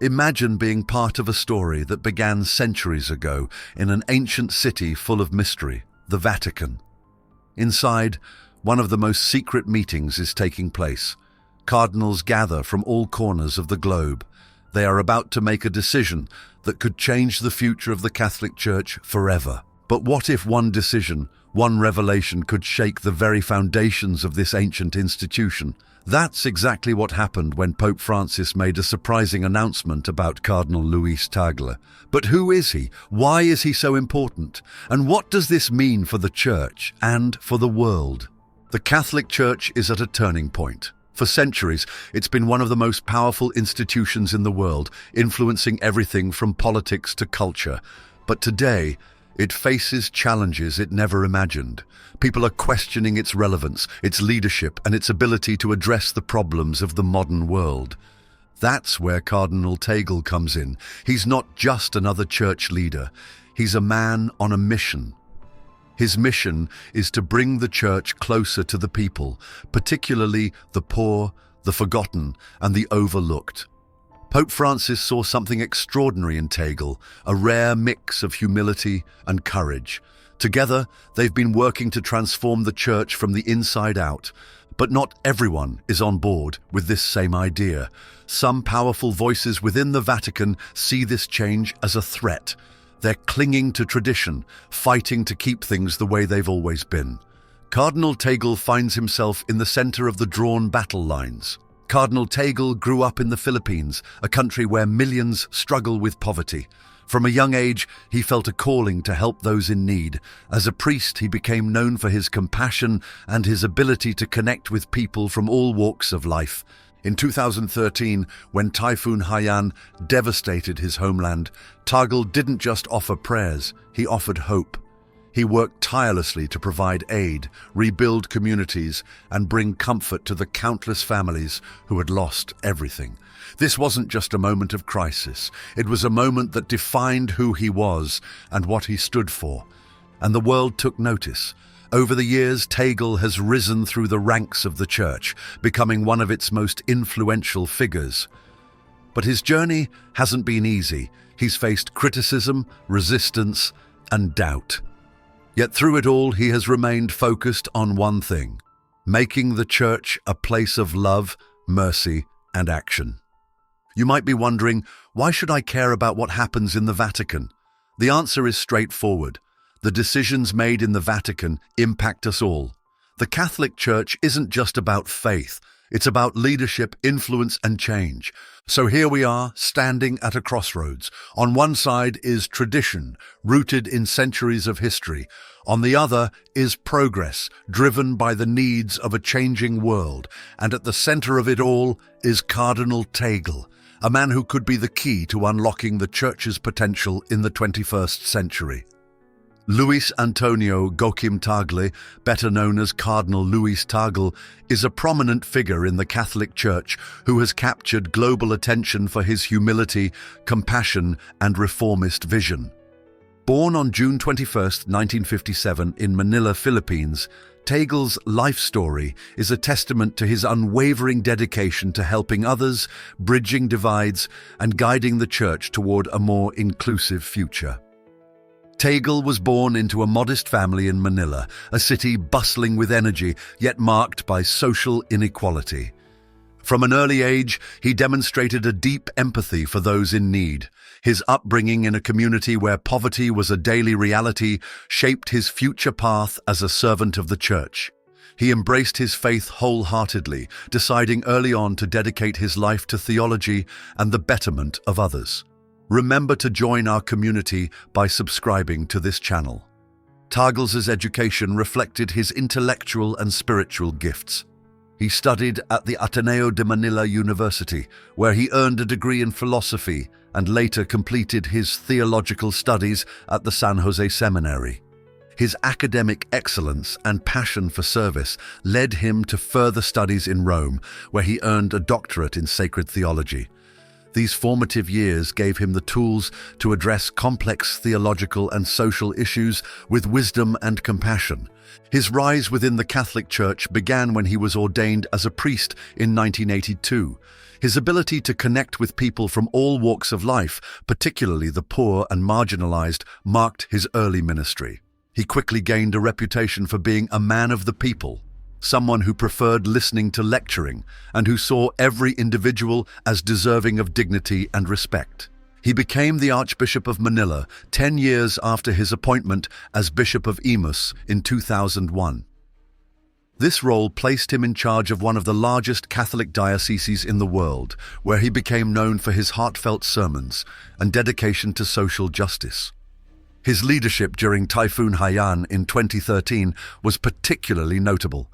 Imagine being part of a story that began centuries ago in an ancient city full of mystery, the Vatican. Inside, one of the most secret meetings is taking place. Cardinals gather from all corners of the globe. They are about to make a decision that could change the future of the Catholic Church forever. But what if one decision, one revelation could shake the very foundations of this ancient institution? That's exactly what happened when Pope Francis made a surprising announcement about Cardinal Luis Tagle. But who is he? Why is he so important? And what does this mean for the Church and for the world? The Catholic Church is at a turning point. For centuries, it's been one of the most powerful institutions in the world, influencing everything from politics to culture. But today, it faces challenges it never imagined. People are questioning its relevance, its leadership, and its ability to address the problems of the modern world. That's where Cardinal Tagle comes in. He's not just another church leader. He's a man on a mission. His mission is to bring the church closer to the people, particularly the poor, the forgotten, and the overlooked. Pope Francis saw something extraordinary in Tagle, a rare mix of humility and courage. Together, they've been working to transform the church from the inside out. But not everyone is on board with this same idea. Some powerful voices within the Vatican see this change as a threat. They're clinging to tradition, fighting to keep things the way they've always been. Cardinal Tagle finds himself in the center of the drawn battle lines. Cardinal Tagle grew up in the Philippines, a country where millions struggle with poverty. From a young age, he felt a calling to help those in need. As a priest, he became known for his compassion and his ability to connect with people from all walks of life. In 2013, when Typhoon Haiyan devastated his homeland, Tagle didn't just offer prayers, he offered hope. He worked tirelessly to provide aid, rebuild communities, and bring comfort to the countless families who had lost everything. This wasn't just a moment of crisis. It was a moment that defined who he was and what he stood for. And the world took notice. Over the years, Tagle has risen through the ranks of the church, becoming one of its most influential figures. But his journey hasn't been easy. He's faced criticism, resistance, and doubt. Yet through it all, he has remained focused on one thing: making the church a place of love, mercy, and action. You might be wondering, why should I care about what happens in the Vatican? The answer is straightforward. The decisions made in the Vatican impact us all. The Catholic Church isn't just about faith. It's about leadership, influence, and change. So here we are, standing at a crossroads. On one side is tradition, rooted in centuries of history. On the other is progress, driven by the needs of a changing world. And at the center of it all is Cardinal Tagle, a man who could be the key to unlocking the Church's potential in the 21st century. Luis Antonio Joaquim Tagle, better known as Cardinal Luis Tagle, is a prominent figure in the Catholic Church who has captured global attention for his humility, compassion, and reformist vision. Born on June 21, 1957 in Manila, Philippines, Tagle's life story is a testament to his unwavering dedication to helping others, bridging divides, and guiding the Church toward a more inclusive future. Tagle was born into a modest family in Manila, a city bustling with energy, yet marked by social inequality. From an early age, he demonstrated a deep empathy for those in need. His upbringing in a community where poverty was a daily reality shaped his future path as a servant of the Church. He embraced his faith wholeheartedly, deciding early on to dedicate his life to theology and the betterment of others. Remember to join our community by subscribing to this channel. Tagle's education reflected his intellectual and spiritual gifts. He studied at the Ateneo de Manila University, where he earned a degree in philosophy and later completed his theological studies at the San Jose Seminary. His academic excellence and passion for service led him to further studies in Rome, where he earned a doctorate in sacred theology. These formative years gave him the tools to address complex theological and social issues with wisdom and compassion. His rise within the Catholic Church began when he was ordained as a priest in 1982. His ability to connect with people from all walks of life, particularly the poor and marginalized, marked his early ministry. He quickly gained a reputation for being a man of the people, someone who preferred listening to lecturing and who saw every individual as deserving of dignity and respect. He became the Archbishop of Manila 10 years after his appointment as Bishop of Imus in 2001. This role placed him in charge of one of the largest Catholic dioceses in the world, where he became known for his heartfelt sermons and dedication to social justice. His leadership during Typhoon Haiyan in 2013 was particularly notable.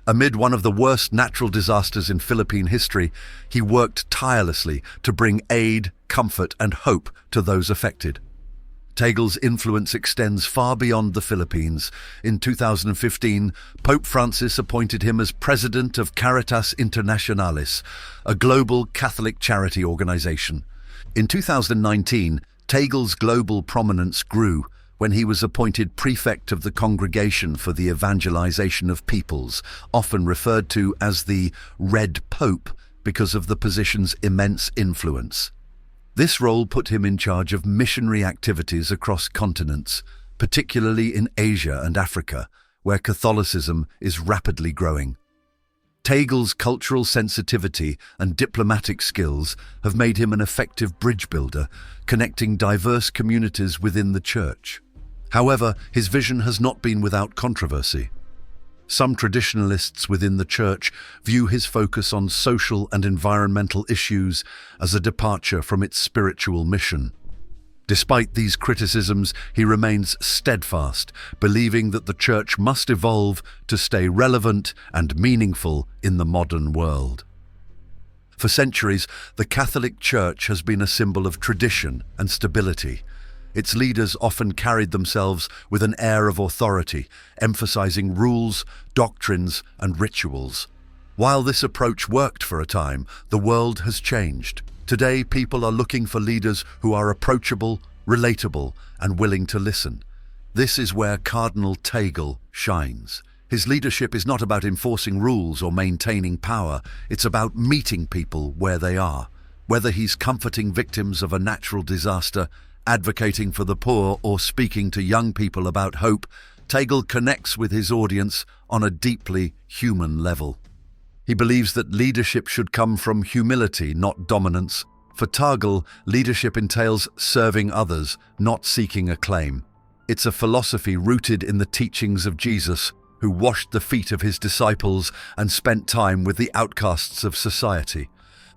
Amid one of the worst natural disasters in Philippine history, he worked tirelessly to bring aid, comfort, and hope to those affected. Tagle's influence extends far beyond the Philippines. In 2015, Pope Francis appointed him as president of Caritas Internationalis, a global Catholic charity organization. In 2019, Tagle's global prominence grew when he was appointed prefect of the Congregation for the Evangelization of Peoples, often referred to as the Red Pope because of the position's immense influence. This role put him in charge of missionary activities across continents, particularly in Asia and Africa, where Catholicism is rapidly growing. Tagle's cultural sensitivity and diplomatic skills have made him an effective bridge builder, connecting diverse communities within the Church. However, his vision has not been without controversy. Some traditionalists within the Church view his focus on social and environmental issues as a departure from its spiritual mission. Despite these criticisms, he remains steadfast, believing that the Church must evolve to stay relevant and meaningful in the modern world. For centuries, the Catholic Church has been a symbol of tradition and stability. Its leaders often carried themselves with an air of authority, emphasizing rules, doctrines, and rituals. While this approach worked for a time, the world has changed. Today, people are looking for leaders who are approachable, relatable, and willing to listen. This is where Cardinal Tagle shines. His leadership is not about enforcing rules or maintaining power. It's about meeting people where they are. Whether he's comforting victims of a natural disaster, advocating for the poor, or speaking to young people about hope, Tagle connects with his audience on a deeply human level. He believes that leadership should come from humility, not dominance. For Tagle, leadership entails serving others, not seeking acclaim. It's a philosophy rooted in the teachings of Jesus, who washed the feet of his disciples and spent time with the outcasts of society.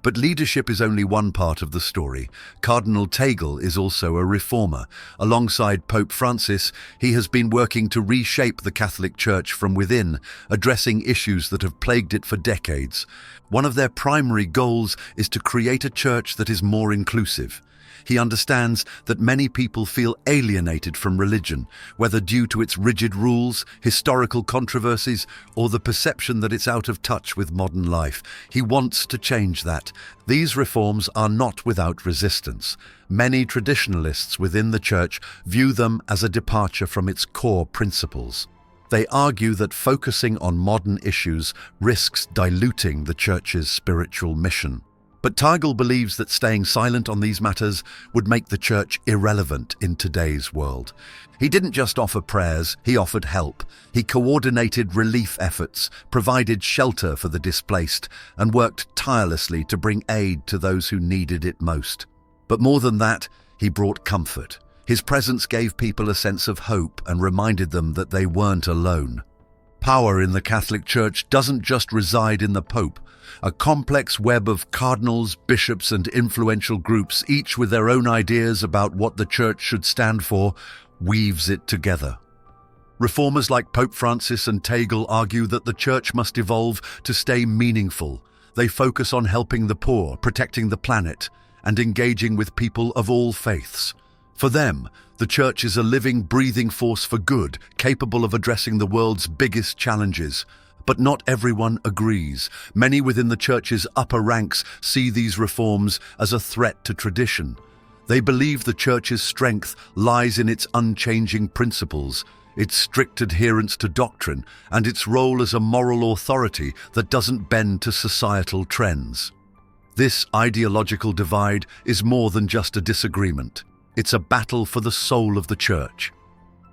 But leadership is only one part of the story. Cardinal Tagle is also a reformer. Alongside Pope Francis, he has been working to reshape the Catholic Church from within, addressing issues that have plagued it for decades. One of their primary goals is to create a church that is more inclusive. He understands that many people feel alienated from religion, whether due to its rigid rules, historical controversies, or the perception that it's out of touch with modern life. He wants to change that. These reforms are not without resistance. Many traditionalists within the Church view them as a departure from its core principles. They argue that focusing on modern issues risks diluting the Church's spiritual mission. But Tagle believes that staying silent on these matters would make the Church irrelevant in today's world. He didn't just offer prayers, he offered help. He coordinated relief efforts, provided shelter for the displaced, and worked tirelessly to bring aid to those who needed it most. But more than that, he brought comfort. His presence gave people a sense of hope and reminded them that they weren't alone. Power in the Catholic Church doesn't just reside in the Pope. A complex web of cardinals, bishops, and influential groups, each with their own ideas about what the Church should stand for, weaves it together. Reformers like Pope Francis and Tagle argue that the Church must evolve to stay meaningful. They focus on helping the poor, protecting the planet, and engaging with people of all faiths. For them, the Church is a living, breathing force for good, capable of addressing the world's biggest challenges. But not everyone agrees. Many within the Church's upper ranks see these reforms as a threat to tradition. They believe the Church's strength lies in its unchanging principles, its strict adherence to doctrine, and its role as a moral authority that doesn't bend to societal trends. This ideological divide is more than just a disagreement. It's a battle for the soul of the Church.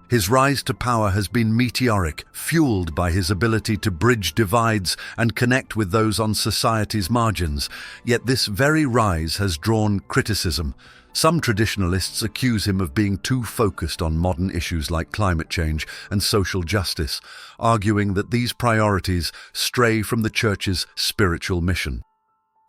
His rise to power has been meteoric, fueled by his ability to bridge divides and connect with those on society's margins. Yet this very rise has drawn criticism. Some traditionalists accuse him of being too focused on modern issues like climate change and social justice, arguing that these priorities stray from the Church's spiritual mission.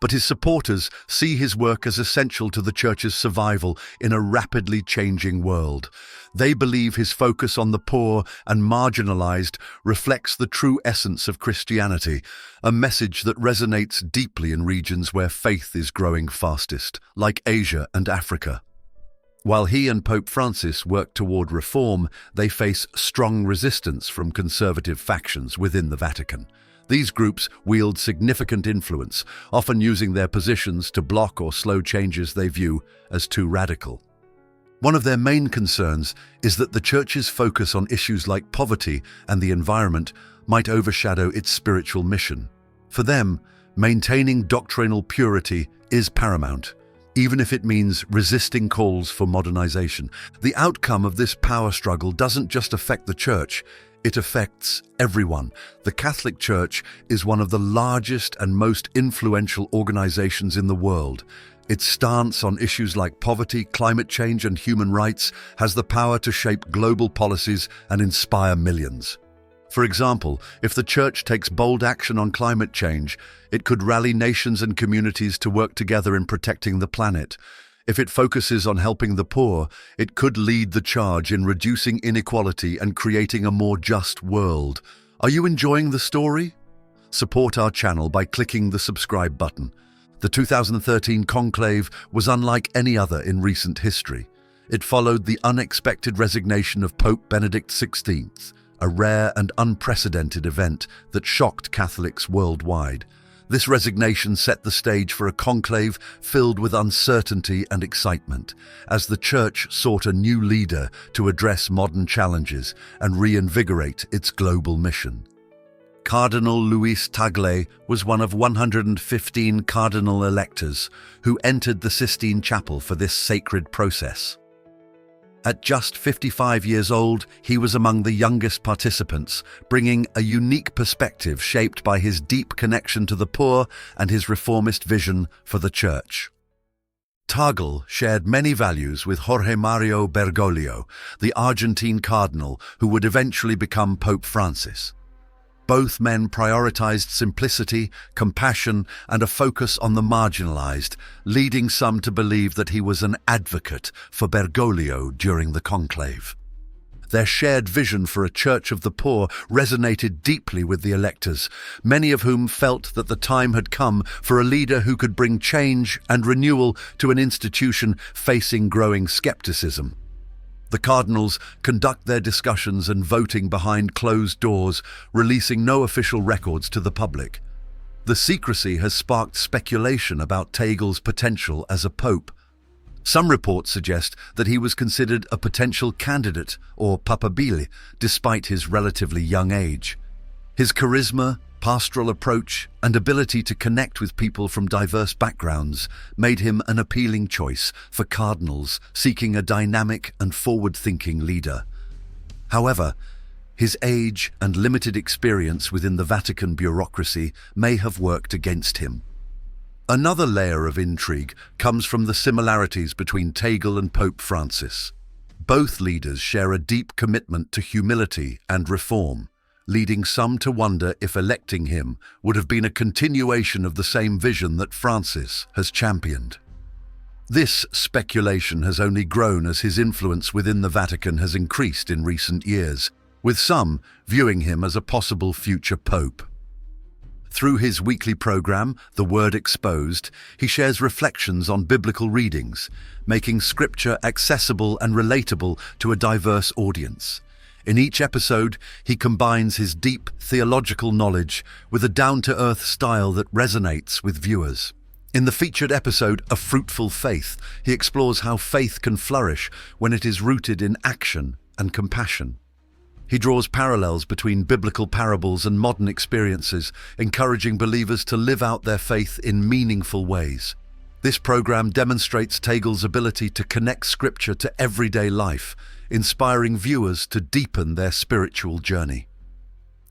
But his supporters see his work as essential to the Church's survival in a rapidly changing world. They believe his focus on the poor and marginalized reflects the true essence of Christianity, a message that resonates deeply in regions where faith is growing fastest, like Asia and Africa. While he and Pope Francis work toward reform, they face strong resistance from conservative factions within the Vatican. These groups wield significant influence, often using their positions to block or slow changes they view as too radical. One of their main concerns is that the Church's focus on issues like poverty and the environment might overshadow its spiritual mission. For them, maintaining doctrinal purity is paramount, even if it means resisting calls for modernization. The outcome of this power struggle doesn't just affect the Church, it affects everyone. The Catholic Church is one of the largest and most influential organizations in the world. Its stance on issues like poverty, climate change, and human rights has the power to shape global policies and inspire millions. For example, if the Church takes bold action on climate change, it could rally nations and communities to work together in protecting the planet. If it focuses on helping the poor, it could lead the charge in reducing inequality and creating a more just world. Are you enjoying the story? Support our channel by clicking the subscribe button. The 2013 conclave was unlike any other in recent history. It followed the unexpected resignation of Pope Benedict XVI, a rare and unprecedented event that shocked Catholics worldwide. This resignation set the stage for a conclave filled with uncertainty and excitement, as the Church sought a new leader to address modern challenges and reinvigorate its global mission. Cardinal Tagle was one of 115 cardinal electors who entered the Sistine Chapel for this sacred process. At just 55 years old, he was among the youngest participants, bringing a unique perspective shaped by his deep connection to the poor and his reformist vision for the Church. Tagle shared many values with Jorge Mario Bergoglio, the Argentine cardinal who would eventually become Pope Francis. Both men prioritized simplicity, compassion, and a focus on the marginalized, leading some to believe that he was an advocate for Bergoglio during the conclave. Their shared vision for a church of the poor resonated deeply with the electors, many of whom felt that the time had come for a leader who could bring change and renewal to an institution facing growing skepticism. The cardinals conduct their discussions and voting behind closed doors, releasing no official records to the public. The secrecy has sparked speculation about Tagle's potential as a pope. Some reports suggest that he was considered a potential candidate, or papabile, despite his relatively young age. His charisma, pastoral approach, and ability to connect with people from diverse backgrounds made him an appealing choice for cardinals seeking a dynamic and forward-thinking leader. However, his age and limited experience within the Vatican bureaucracy may have worked against him. Another layer of intrigue comes from the similarities between Tagle and Pope Francis. Both leaders share a deep commitment to humility and reform, leading some to wonder if electing him would have been a continuation of the same vision that Francis has championed. This speculation has only grown as his influence within the Vatican has increased in recent years, with some viewing him as a possible future pope. Through his weekly program, The Word Exposed, he shares reflections on biblical readings, making scripture accessible and relatable to a diverse audience. In each episode, he combines his deep theological knowledge with a down-to-earth style that resonates with viewers. In the featured episode, A Fruitful Faith, he explores how faith can flourish when it is rooted in action and compassion. He draws parallels between biblical parables and modern experiences, encouraging believers to live out their faith in meaningful ways. This program demonstrates Tagle's ability to connect scripture to everyday life, inspiring viewers to deepen their spiritual journey.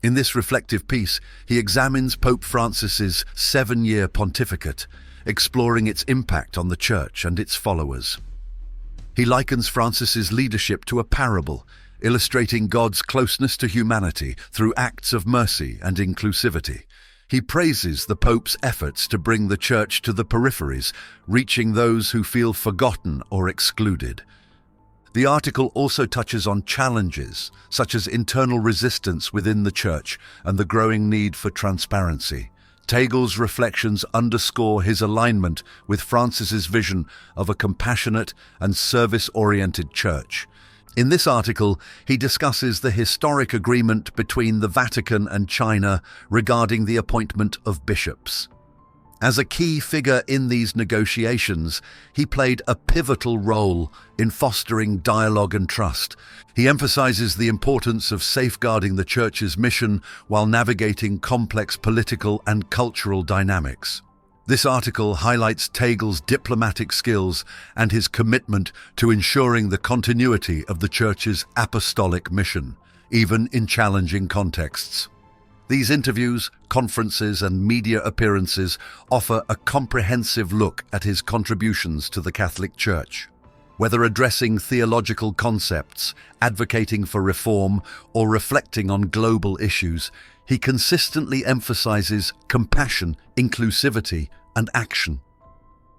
In this reflective piece, he examines Pope Francis's 7-year pontificate, exploring its impact on the Church and its followers. He likens Francis's leadership to a parable, illustrating God's closeness to humanity through acts of mercy and inclusivity. He praises the Pope's efforts to bring the Church to the peripheries, reaching those who feel forgotten or excluded. The article also touches on challenges, such as internal resistance within the Church and the growing need for transparency. Tagle's reflections underscore his alignment with Francis's vision of a compassionate and service-oriented Church. In this article, he discusses the historic agreement between the Vatican and China regarding the appointment of bishops. As a key figure in these negotiations, he played a pivotal role in fostering dialogue and trust. He emphasizes the importance of safeguarding the Church's mission while navigating complex political and cultural dynamics. This article highlights Tagle's diplomatic skills and his commitment to ensuring the continuity of the Church's apostolic mission, even in challenging contexts. These interviews, conferences, and media appearances offer a comprehensive look at his contributions to the Catholic Church. Whether addressing theological concepts, advocating for reform, or reflecting on global issues, he consistently emphasizes compassion, inclusivity, and action.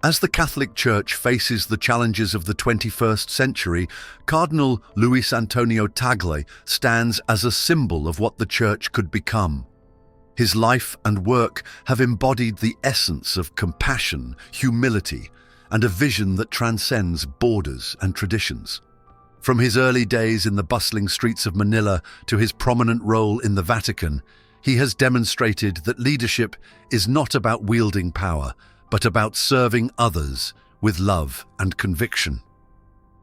As the Catholic Church faces the challenges of the 21st century, Cardinal Luis Antonio Tagle stands as a symbol of what the Church could become. His life and work have embodied the essence of compassion, humility, and a vision that transcends borders and traditions. From his early days in the bustling streets of Manila to his prominent role in the Vatican, he has demonstrated that leadership is not about wielding power, but about serving others with love and conviction.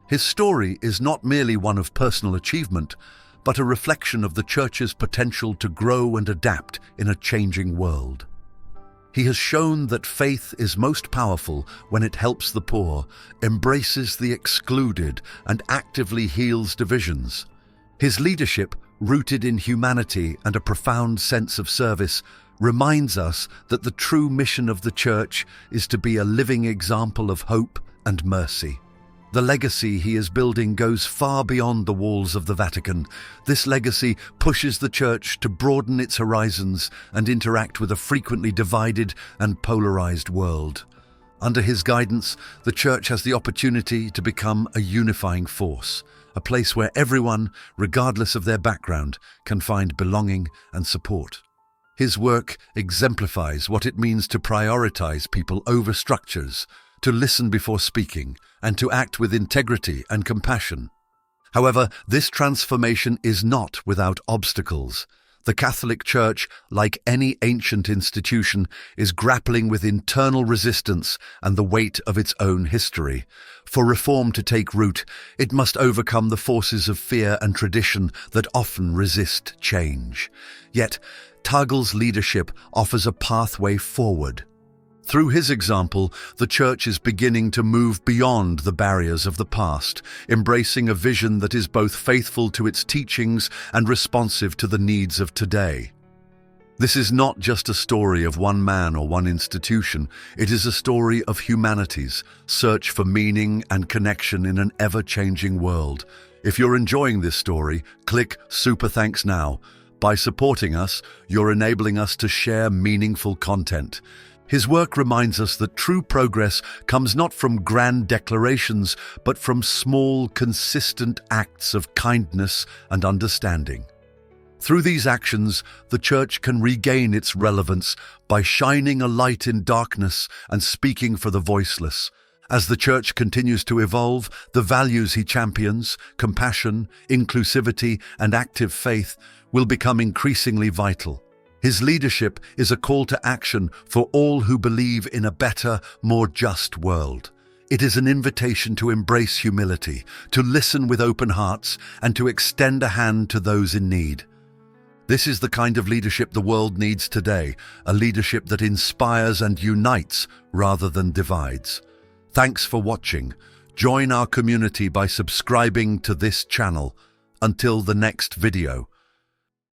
His story is not merely one of personal achievement, but a reflection of the Church's potential to grow and adapt in a changing world. He has shown that faith is most powerful when it helps the poor, embraces the excluded, and actively heals divisions. His leadership, rooted in humanity and a profound sense of service, reminds us that the true mission of the Church is to be a living example of hope and mercy. The legacy he is building goes far beyond the walls of the Vatican. This legacy pushes the Church to broaden its horizons and interact with a frequently divided and polarized world. Under his guidance, the Church has the opportunity to become a unifying force, a place where everyone, regardless of their background, can find belonging and support. His work exemplifies what it means to prioritize people over structures, to listen before speaking, and to act with integrity and compassion. However, this transformation is not without obstacles. The Catholic Church, like any ancient institution, is grappling with internal resistance and the weight of its own history. For reform to take root, it must overcome the forces of fear and tradition that often resist change. Yet, Tagle's leadership offers a pathway forward. Through his example, the Church is beginning to move beyond the barriers of the past, embracing a vision that is both faithful to its teachings and responsive to the needs of today. This is not just a story of one man or one institution. It is a story of humanity's search for meaning and connection in an ever-changing world. If you're enjoying this story, click Super Thanks now. By supporting us, you're enabling us to share meaningful content. His work reminds us that true progress comes not from grand declarations, but from small, consistent acts of kindness and understanding. Through these actions, the Church can regain its relevance by shining a light in darkness and speaking for the voiceless. As the Church continues to evolve, the values he champions, compassion, inclusivity, and active faith, will become increasingly vital. His leadership is a call to action for all who believe in a better, more just world. It is an invitation to embrace humility, to listen with open hearts, and to extend a hand to those in need. This is the kind of leadership the world needs today, a leadership that inspires and unites rather than divides. Thanks for watching. Join our community by subscribing to this channel. Until the next video.